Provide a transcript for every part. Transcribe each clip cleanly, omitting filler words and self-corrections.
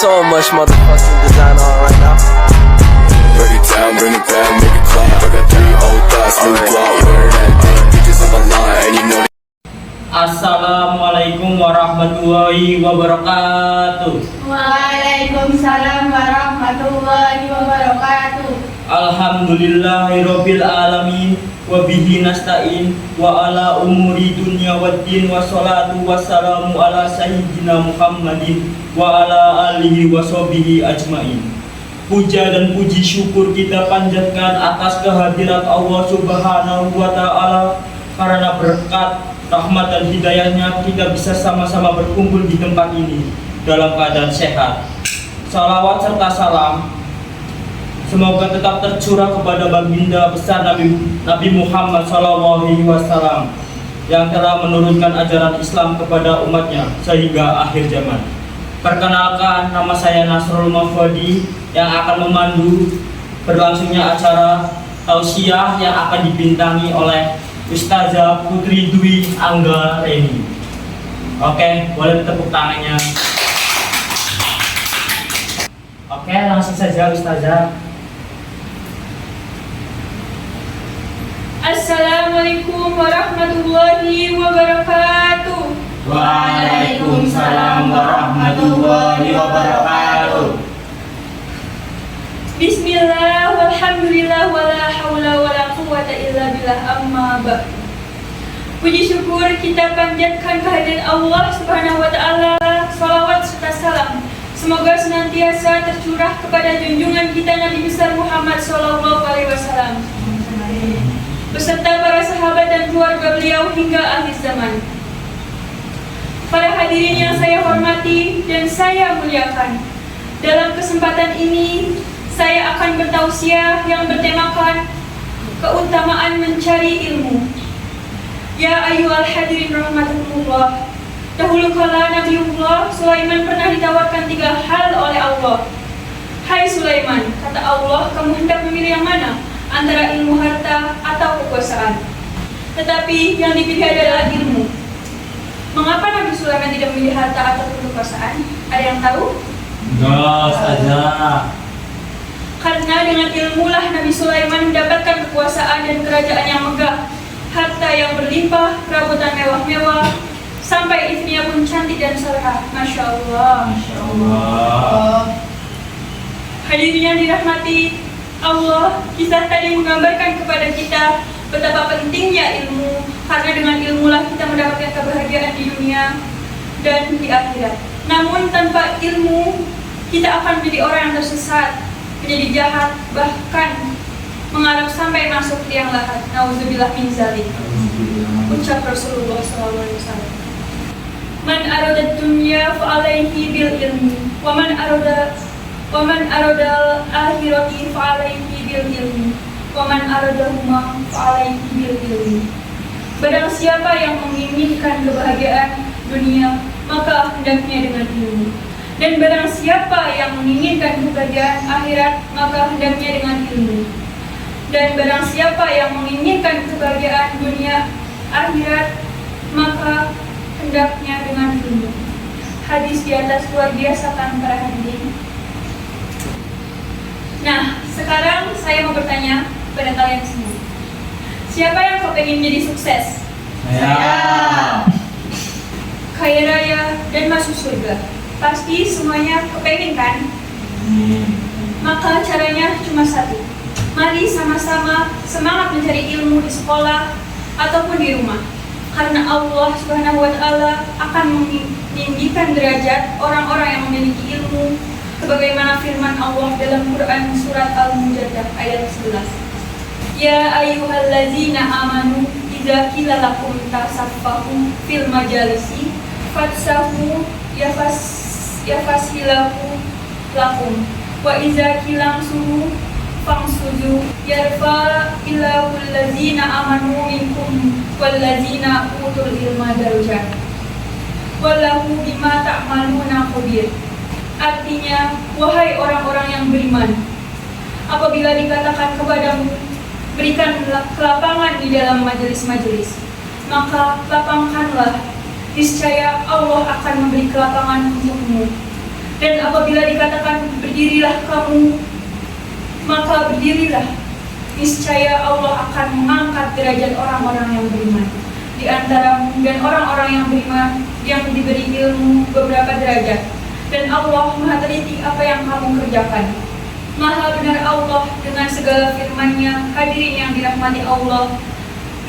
so much motherfucking design on right now. Break it down, bring it back, make it clap. I got 3 old thoughts, new block, wear that thing. Bitches on my line, and you know. Assalamualaikum warahmatullahi wabarakatuh. Waalaikumsalam warahmatullahi wabarakatuh. Alhamdulillahirabbil alamin wa bihi nasta'in wa ala umuri dunya waddin wassalatu wassalamu ala sayyidina Muhammadin wa ala alihi washabihi ajmain. Puja dan puji syukur kita panjatkan atas kehadirat Allah Subhanahu wa taala, karena berkat rahmat dan hidayahnya kita bisa sama-sama berkumpul di tempat ini dalam keadaan sehat. Salawat serta salam semoga tetap tercurah kepada baginda besar Nabi Muhammad SAW yang telah menurunkan ajaran Islam kepada umatnya sehingga akhir zaman. Perkenalkan, nama saya Nasrul Mafwadi yang akan memandu berlangsungnya acara tausiah yang akan dibintangi oleh Ustazah Putri Dwi Angga Reni. Oke, boleh tepuk tangannya. Oke, langsung saja Ustazah. Assalamualaikum warahmatullahi wabarakatuh. Waalaikumsalam warahmatullahi wabarakatuh. Bismillah walhamdulillah wala haula wala quwwata illa billah, amma ba'd. Puji syukur kita panjatkan kehadirat Allah Subhanahu wa taala. Salawat serta salam semoga senantiasa tercurah kepada junjungan kita Nabi besar Muhammad sallallahu alaihi wasallam beserta para sahabat dan keluarga beliau hingga akhir zaman. Para hadirin yang saya hormati dan saya muliakan, dalam kesempatan ini saya akan bertausiah yang bertemakan keutamaan mencari ilmu. Ya ayyuhal hadirin rahmatullah. Dahulu kala Nabiullah Sulaiman pernah ditawarkan 3 hal oleh Allah. Hai Sulaiman, kata Allah, kamu hendak memilih yang mana? Antara ilmu harta atau kekuasaan. Tetapi yang dipilih adalah ilmu. Mengapa Nabi Sulaiman tidak memilih harta atau kekuasaan? Ada yang tahu? Enggak, Ustazah. Karena dengan ilmulah Nabi Sulaiman mendapatkan kekuasaan dan kerajaan yang megah, harta yang berlimpah, perabotan mewah-mewah, sampai istrinya pun cantik dan soleha. Masya Allah. Masya Allah. Hadirin yang dirahmati Allah, kisah tadi menggambarkan kepada kita betapa pentingnya ilmu, karena dengan ilmulah kita mendapatkan kebahagiaan di dunia dan di akhirat. Namun tanpa ilmu, kita akan menjadi orang yang tersesat, menjadi jahat, bahkan mengarah sampai masuk liang lahat. Nauzubillah min dzalik. Ucap Rasulullah SAW. Man arada dunya fa alaihi bil ilmi, wa man aradal akhirati fa alaihi bil ilmi, wa man aradahuma fa alaihi bil ilmi. Barang siapa yang menginginkan kebahagiaan dunia, maka hendaknya dengan ilmu. Dan barang siapa yang menginginkan kebahagiaan akhirat, maka hendaknya dengan ilmu. Dan barang siapa yang menginginkan kebahagiaan dunia akhirat, maka hendaknya dengan ilmu. Hadis di atas luar biasa kan para hadirin. Nah, sekarang saya mau bertanya pada kalian semua. Siapa yang kepengen jadi sukses? Saya. Kaya raya dan masuk surga. Pasti semuanya kepengen kan? Maka caranya cuma satu. Mari sama-sama semangat mencari ilmu di sekolah ataupun di rumah. Karena Allah Subhanahu wa taala akan meninggikan derajat orang-orang yang memiliki ilmu, sebagaimana firman Allah dalam Quran surat Al-Mujadalah ayat 11. Ya ayyuhallazina amanu idza qila lakum tasaffahu fil majalisi fatsahu yafasilahu lakum wa idza qila suhu fangsudu yarfa ilahul ladzina amanu minkum wal ladzina utul ilma darajat wallahu bima ta'maluna khabir. Artinya, wahai orang-orang yang beriman, apabila dikatakan kepadamu, berikan kelapangan di dalam majelis-majelis, maka lapangkanlah, niscaya Allah akan memberi kelapangan untukmu. Dan apabila dikatakan berdirilah kamu, maka berdirilah. Niscaya Allah akan mengangkat derajat orang-orang yang beriman di antaramu dan orang-orang yang beriman yang diberi ilmu beberapa derajat. Dan Allah Maha teliti apa yang kamu kerjakan. Maha benar Allah dengan segala firman-Nya. Hadirin yang dirahmati Allah,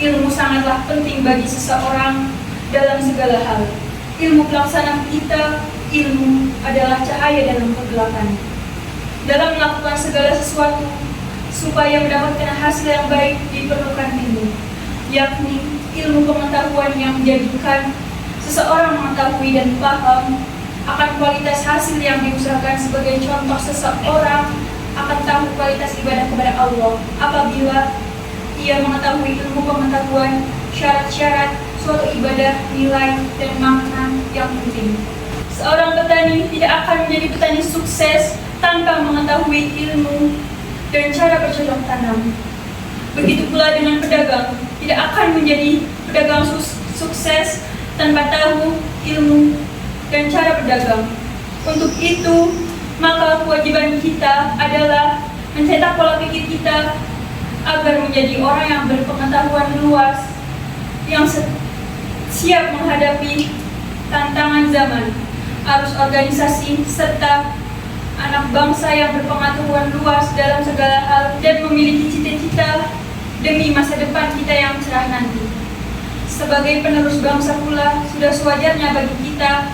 ilmu sangatlah penting bagi seseorang dalam segala hal. Ilmu pelaksana kita, ilmu adalah cahaya dalam kegelapan. Dalam melakukan segala sesuatu supaya mendapatkan hasil yang baik diperlukan ilmu, yakni ilmu pengetahuan yang menjadikan seseorang mengetahui dan paham akan kualitas hasil yang diusahakan. Sebagai contoh, seseorang akan tahu kualitas ibadah kepada Allah apabila ia mengetahui ilmu pengetahuan syarat-syarat suatu ibadah, nilai, dan makna yang penting. Seorang petani tidak akan menjadi petani sukses tanpa mengetahui ilmu dan cara bercocok tanam. Begitu pula dengan pedagang, tidak akan menjadi pedagang sukses tanpa tahu ilmu dan cara berdagang. Untuk itu, maka kewajiban kita adalah mencetak pola pikir kita agar menjadi orang yang berpengetahuan luas, yang siap menghadapi tantangan zaman, arus organisasi, serta anak bangsa yang berpengetahuan luas dalam segala hal dan memiliki cita-cita demi masa depan kita yang cerah nanti. Sebagai penerus bangsa pula, sudah sewajarnya bagi kita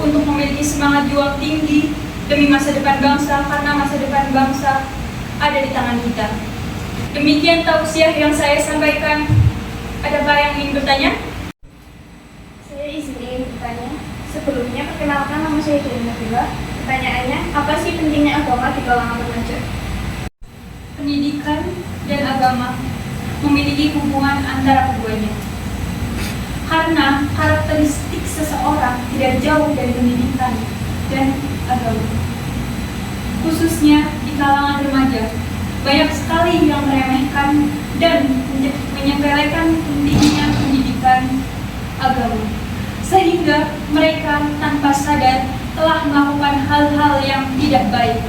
untuk memiliki semangat juang tinggi demi masa depan bangsa, karena masa depan bangsa ada di tangan kita. Demikian tausiah yang saya sampaikan. Adakah yang ingin bertanya? Saya izin bertanya. Sebelumnya, perkenalkan, nama saya Dewi Nabila. Pertanyaannya, apa sih pentingnya agama di kalangan remaja? Pendidikan dan agama memiliki hubungan antara keduanya. Karena karakteristik seseorang tidak jauh dari pendidikan dan agama. Khususnya di kalangan remaja, banyak sekali yang meremehkan dan menyepelekan pentingnya pendidikan agama, sehingga mereka tanpa sadar telah melakukan hal-hal yang tidak baik.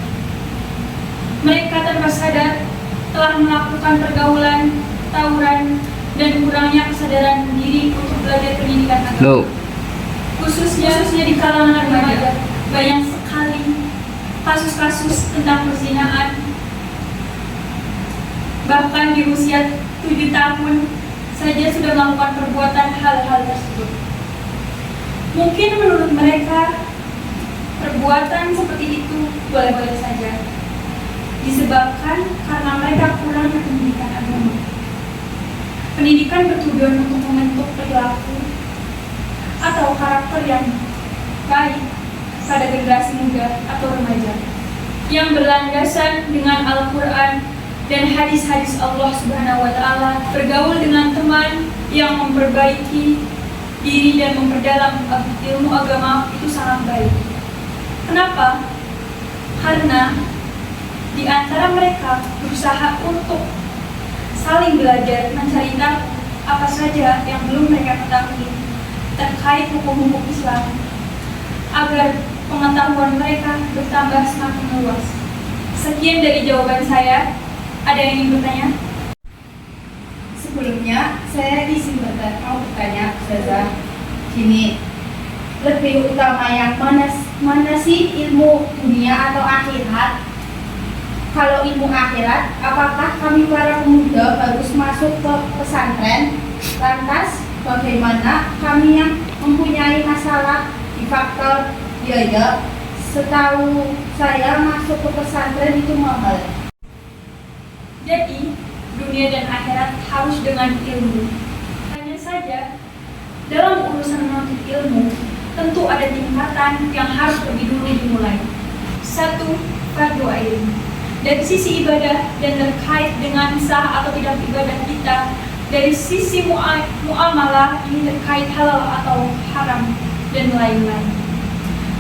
Mereka tanpa sadar telah melakukan pergaulan, tawuran, dan kurangnya kesadaran diri untuk belajar pendidikan agama. Khususnya di kalangan remaja, banyak sekali kasus-kasus tentang perzinahan. Bahkan di usia 7 tahun saja sudah melakukan perbuatan hal-hal tersebut. Mungkin menurut mereka perbuatan seperti itu boleh-boleh saja, disebabkan karena mereka kurang pendidikan agama. Pendidikan bertujuan untuk membentuk perilaku atau karakter yang baik pada generasi muda atau remaja yang berlandasan dengan Al-Quran dan hadis-hadis Allah Subhanahu wa Ta'ala, bergaul dengan teman yang memperbaiki diri dan memperdalam ilmu agama itu sangat baik. Kenapa? Karena di antara mereka berusaha untuk saling belajar, mencari tahu apa saja yang belum mereka ketahui terkait hukum-hukum Islam, agar pengetahuan mereka bertambah semakin luas. Sekian dari jawaban saya. Ada yang ingin bertanya? Sebelumnya, saya izin mau bertanya, Ustazah. Gini, lebih utama yang mana sih, ilmu dunia atau akhirat? Kalau ilmu akhirat, apakah kami para pemuda harus masuk ke pesantren? Lantas, bagaimana kami yang mempunyai masalah di faktor biaya? Setahu saya, masuk ke pesantren itu mahal. Jadi, dunia dan akhirat harus dengan ilmu. Hanya saja, dalam urusan menuntut ilmu, tentu ada tingkatan yang harus lebih dulu dimulai. 1. Fardu ain. Dari sisi ibadah dan terkait dengan sah atau tidak ibadah kita. Dari sisi muamalah, ini terkait halal atau haram dan lain-lain.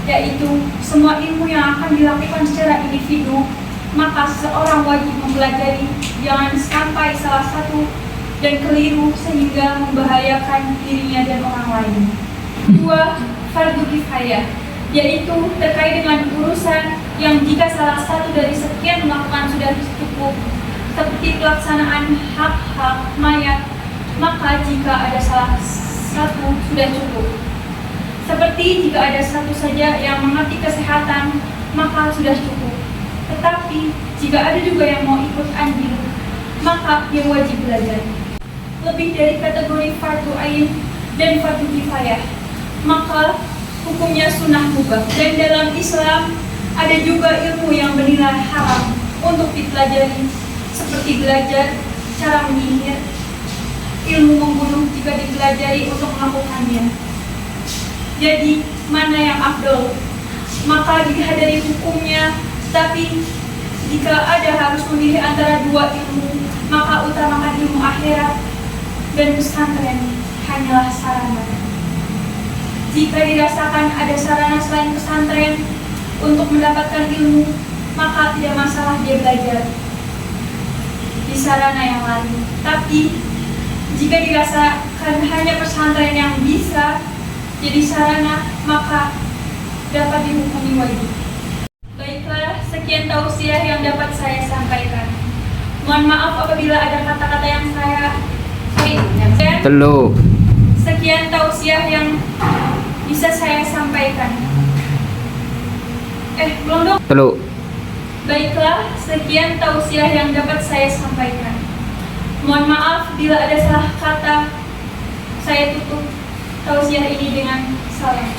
Yaitu semua ilmu yang akan dilakukan secara individu, maka seseorang wajib mempelajari, jangan sampai salah satu dan keliru sehingga membahayakan dirinya dan orang lain. 2. Fardu kifayah. yaitu terkait dengan urusan yang jika salah satu dari sekian melakukan sudah cukup, seperti pelaksanaan hak-hak mayat, maka jika ada salah satu sudah cukup. Seperti jika ada satu saja yang mengerti kesehatan, maka sudah cukup. Tetapi jika ada juga yang mau ikut andil, maka dia wajib belajar. Lebih dari kategori fardu ain dan fardu kifayah, maka hukumnya sunnah mubah. Dan dalam Islam ada juga ilmu yang bernilai haram untuk dipelajari, seperti belajar cara menyihir, ilmu membunuh jika dipelajari untuk melakukannya. Jadi mana yang afdol? Maka dihadiri hukumnya, tapi jika ada harus memilih antara dua ilmu, maka utamakan ilmu akhirat, dan pesantren hanyalah sarana. Jika dirasakan ada sarana selain pesantren untuk mendapatkan ilmu, maka tidak masalah dia belajar di sarana yang lain. Tapi jika dirasakan hanya pesantren yang bisa jadi sarana, maka dapat dihukumi wajib. Baiklah, sekian tausiah yang dapat saya sampaikan. Mohon maaf apabila ada kata-kata yang sekian tausiah yang bisa saya sampaikan. Belum dong. Baiklah, sekian tausiah yang dapat saya sampaikan. Mohon maaf bila ada salah kata. Saya tutup tausiah ini dengan salam.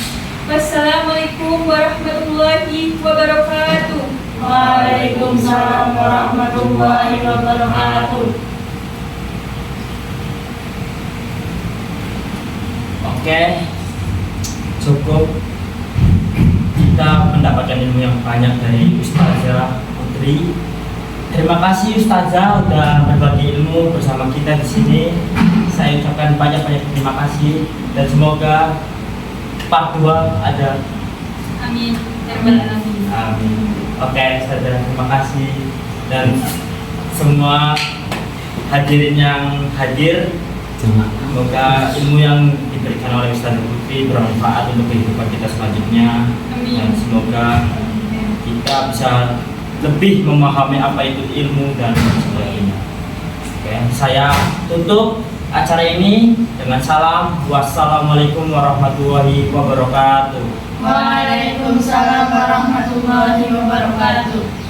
Wassalamualaikum warahmatullahi wabarakatuh. Waalaikumsalam warahmatullahi wabarakatuh. Oke, cukup kita mendapatkan ilmu yang banyak dari Ustazah Putri. Terima kasih Ustazah udah berbagi ilmu bersama kita di sini. Saya ucapkan banyak-banyak terima kasih dan semoga part 2 ada. Amin. Amin. Amin. Oke, Ustazah, terima kasih dan semua hadirin yang hadir. Semoga ilmu yang diberikan oleh Ustazah Putri bermanfaat untuk kehidupan kita selanjutnya. Amin. Dan semoga kita bisa lebih memahami apa itu ilmu dan sebagainya. Oke, saya tutup acara ini dengan salam. Wassalamualaikum warahmatullahi wabarakatuh. Waalaikumsalam warahmatullahi wabarakatuh.